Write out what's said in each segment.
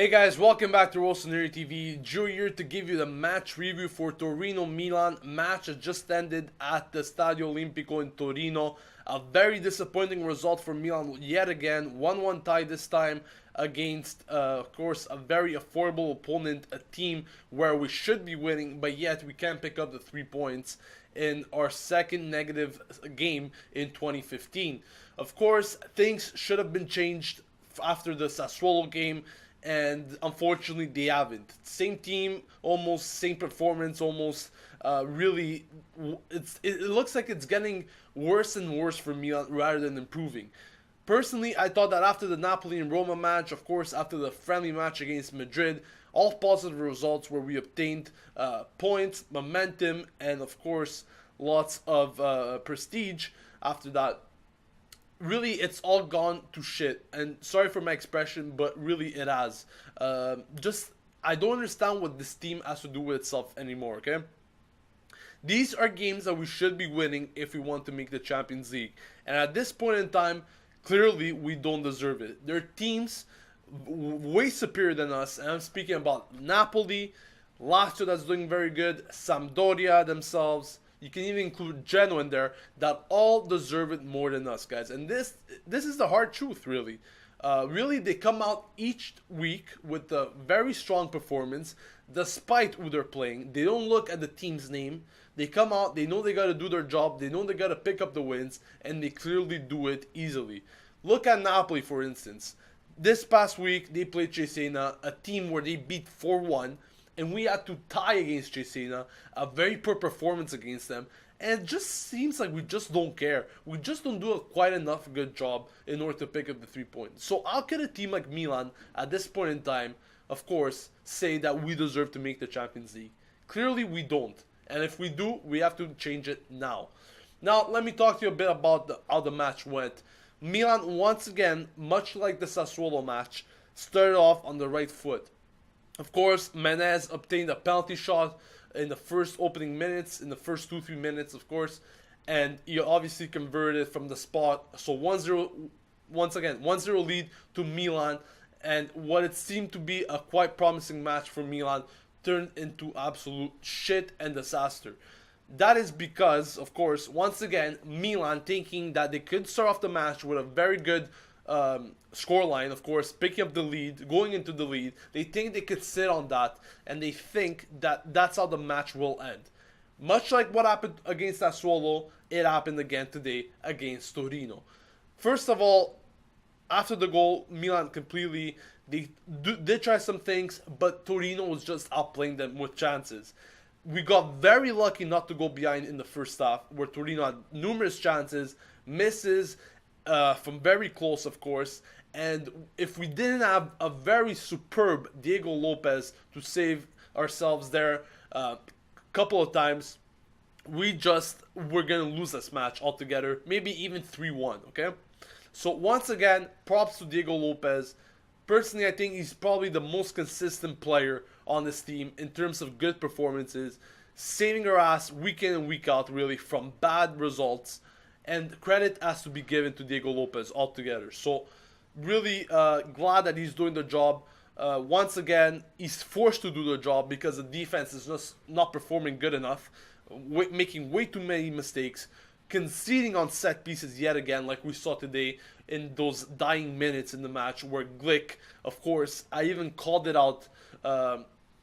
Hey guys, welcome back to Rossoneri TV. Joe here to give you the match review for Torino Milan match that just ended at the Stadio Olimpico in Torino. A very disappointing result for Milan yet again. 1-1 tie this time against, of course, a very affordable opponent, a team where we should be winning, but yet we can't pick up the 3 points in our second negative game in 2015. Of course, things should have been changed after the Sassuolo game, and unfortunately they haven't. Same team, almost same performance, almost really it looks like it's getting worse and worse for Milan rather than improving. Personally, I thought that after the Napoli and Roma match, of course after the friendly match against Madrid, all positive results where we obtained points, momentum, and of course lots of prestige after that. Really, it's all gone to shit, and sorry for my expression, but really it has. I don't understand what this team has to do with itself anymore, okay? These are games that we should be winning if we want to make the Champions League, and at this point in time, clearly we don't deserve it. There are teams way superior than us, and I'm speaking about Napoli, Lazio that's doing very good, Sampdoria themselves. You can even include Genoa in there, that all deserve it more than us, guys. And this is the hard truth, really. Really, they come out each week with a very strong performance, despite who they're playing. They don't look at the team's name. They come out, they know they got to do their job, they know they got to pick up the wins, and they clearly do it easily. Look at Napoli, for instance. This past week, they played Cesena, a team where they beat 4-1. And we had to tie against Cesena, a very poor performance against them, and it just seems like we just don't care. We just don't do a quite enough good job in order to pick up the 3 points. So how can a team like Milan, at this point in time, of course, say that we deserve to make the Champions League? Clearly we don't, and if we do, we have to change it now. Now, let me talk to you a bit about how the match went. Milan, once again, much like the Sassuolo match, started off on the right foot. Of course, Menez obtained a penalty shot in the first opening minutes, in the first 2-3 minutes, of course, and he obviously converted from the spot. So 1-0, once again, 1-0 lead to Milan, and what it seemed to be a quite promising match for Milan turned into absolute shit and disaster. That is because, of course, once again, Milan thinking that they could start off the match with a very good scoreline, of course, picking up the lead, going into the lead. They think they could sit on that, and they think that that's how the match will end. Much like what happened against Sassuolo, it happened again today against Torino. First of all, after the goal, Milan completely, they did try some things, but Torino was just outplaying them with chances. We got very lucky not to go behind in the first half, where Torino had numerous chances, misses, from very close, of course, and if we didn't have a very superb Diego Lopez to save ourselves there a couple of times, we're gonna lose this match altogether, maybe even 3-1, okay? So once again, props to Diego Lopez. Personally, I think he's probably the most consistent player on this team in terms of good performances, saving our ass week in and week out, really, from bad results. And credit has to be given to Diego Lopez altogether. So, really glad that he's doing the job. Once again, he's forced to do the job because the defense is just not performing good enough, making way too many mistakes, conceding on set pieces yet again, like we saw today in those dying minutes in the match, where Glick, of course, I even called it out,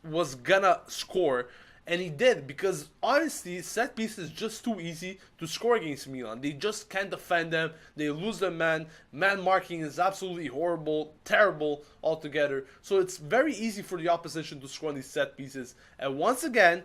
was gonna score. And he did, because honestly, set piece is just too easy to score against Milan. They just can't defend them. They lose their man. Man marking is absolutely horrible, terrible altogether. So it's very easy for the opposition to score on these set pieces. And once again,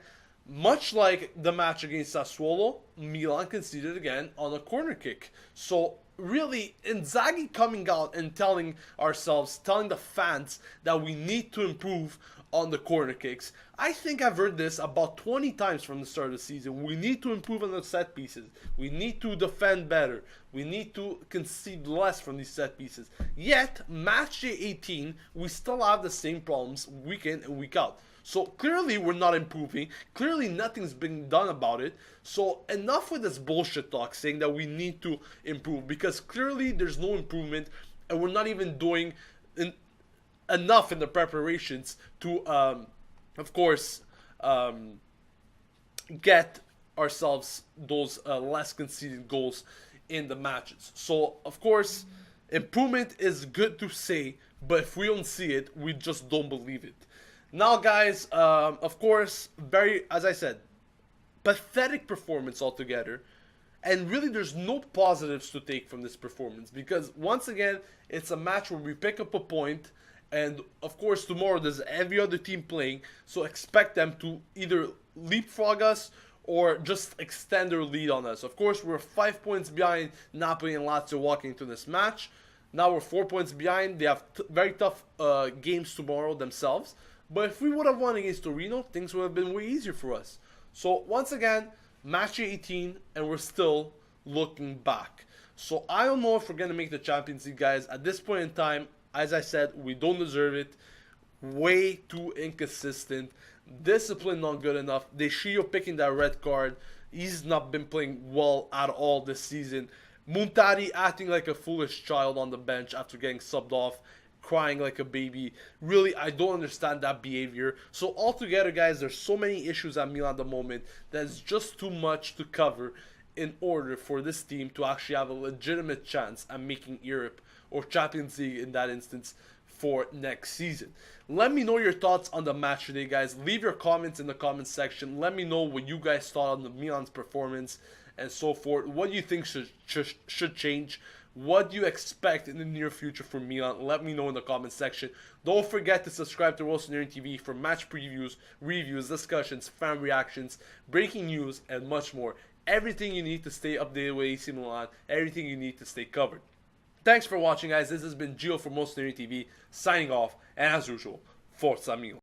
much like the match against Sassuolo, Milan conceded again on a corner kick. So really, Inzaghi coming out and telling the fans that we need to improve on the corner kicks. I think I've heard this about 20 times from the start of the season. We need to improve on the set pieces. We need to defend better. We need to concede less from these set pieces. Yet, match day 18, we still have the same problems week in and week out. So clearly we're not improving. Clearly nothing's being done about it. So enough with this bullshit talk saying that we need to improve, because clearly there's no improvement, and we're not even doing enough in the preparations to, of course, get ourselves those less conceded goals in the matches. So, of course, improvement is good to say, but if we don't see it, we just don't believe it. Now, guys, of course, as I said, pathetic performance altogether. And really, there's no positives to take from this performance because, once again, it's a match where we pick up a point, and of course, tomorrow there's every other team playing, so expect them to either leapfrog us or just extend their lead on us. Of course, we're 5 points behind Napoli and Lazio walking into this match. Now we're 4 points behind. They have very tough games tomorrow themselves. But if we would have won against Torino, things would have been way easier for us. So, once again, match 18, and we're still looking back. So I don't know if we're going to make the Champions League, guys. At this point in time, as I said, we don't deserve it. Way too inconsistent. Discipline not good enough. Deschio picking that red card. He's not been playing well at all this season. Muntari acting like a foolish child on the bench after getting subbed off. Crying like a baby. Really, I don't understand that behavior. So altogether, guys, there's so many issues at Milan at the moment that's just too much to cover in order for this team to actually have a legitimate chance at making Europe or Champions League in that instance for next season. Let me know your thoughts on the match today, guys. Leave your comments in the comments section. Let me know what you guys thought on the Milan's performance and so forth. What do you think should change? What do you expect in the near future for Milan? Let me know in the comments section. Don't forget to subscribe to Rossoneri TV for match previews, reviews, discussions, fan reactions, breaking news, and much more. Everything you need to stay updated with AC Milan. Everything you need to stay covered. Thanks for watching, guys. This has been Gio from Rossoneri TV, signing off. And as usual, Forza Milan.